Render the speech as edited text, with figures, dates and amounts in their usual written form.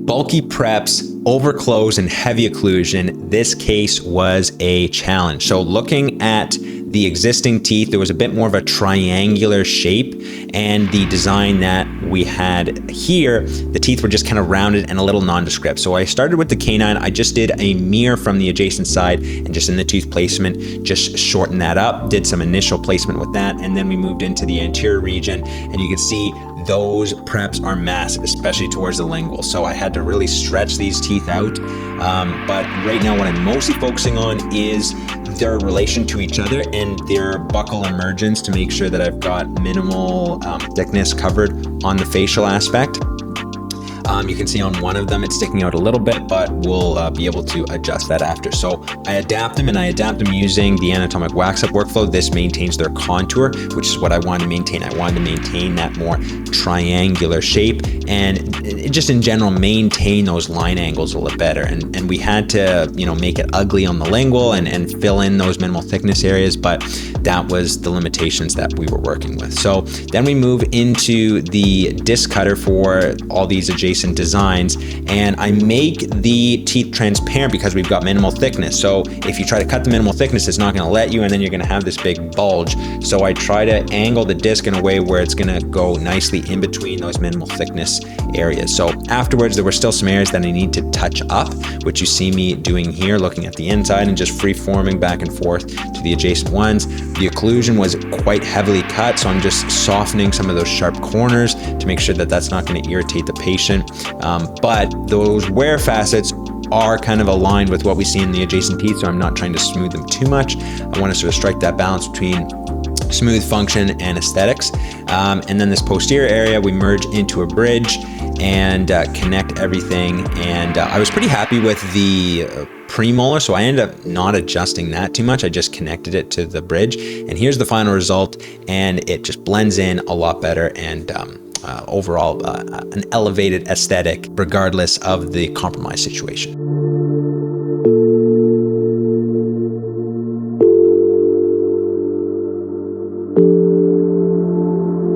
Bulky preps, overclose, and heavy occlusion. This case was a challenge. So looking at the existing teeth, there was a bit more of a triangular shape, and the design that we had here, the teeth were just kind of rounded and a little nondescript. So I started with the canine. I just did a mirror from the adjacent side, and just in the tooth placement, just shortened that up, did some initial placement with that, and then we moved into the anterior region, and you can see those preps are massive, especially towards the lingual. So I had to really stretch these teeth out. But right now what I'm mostly focusing on is their relation to each other and their buccal emergence to make sure that I've got minimal thickness covered on the facial aspect. You can see on one of them it's sticking out a little bit, but we'll be able to adjust that after. So I adapt them using the anatomic wax-up workflow. This maintains their contour, which is what I wanted to maintain. I wanted to maintain that more triangular shape and just in general maintain those line angles a little better. And we had to, make it ugly on the lingual and fill in those minimal thickness areas, but that was the limitations that we were working with. So then we move into the disc cutter for all these adjacent designs, and I make the teeth transparent because we've got minimal thickness. So if you try to cut the minimal thickness, it's not going to let you, and then you're going to have this big bulge. So I try to angle the disc in a way where it's going to go nicely in between those minimal thickness areas. So afterwards, there were still some areas that I need to touch up, which you see me doing here, looking at the inside and just free forming back and forth to the adjacent ones. The occlusion was quite heavily cut, so I'm just softening some of those sharp corners to make sure that that's not going to irritate the patient. But those wear facets are kind of aligned with what we see in the adjacent teeth, so I'm not trying to smooth them too much. I want to sort of strike that balance between smooth function and aesthetics. And then this posterior area, we merge into a bridge and connect everything. And I was pretty happy with the premolar, so I ended up not adjusting that too much. I just connected it to the bridge. And here's the final result, and it just blends in a lot better, and overall an elevated aesthetic regardless of the compromised situation.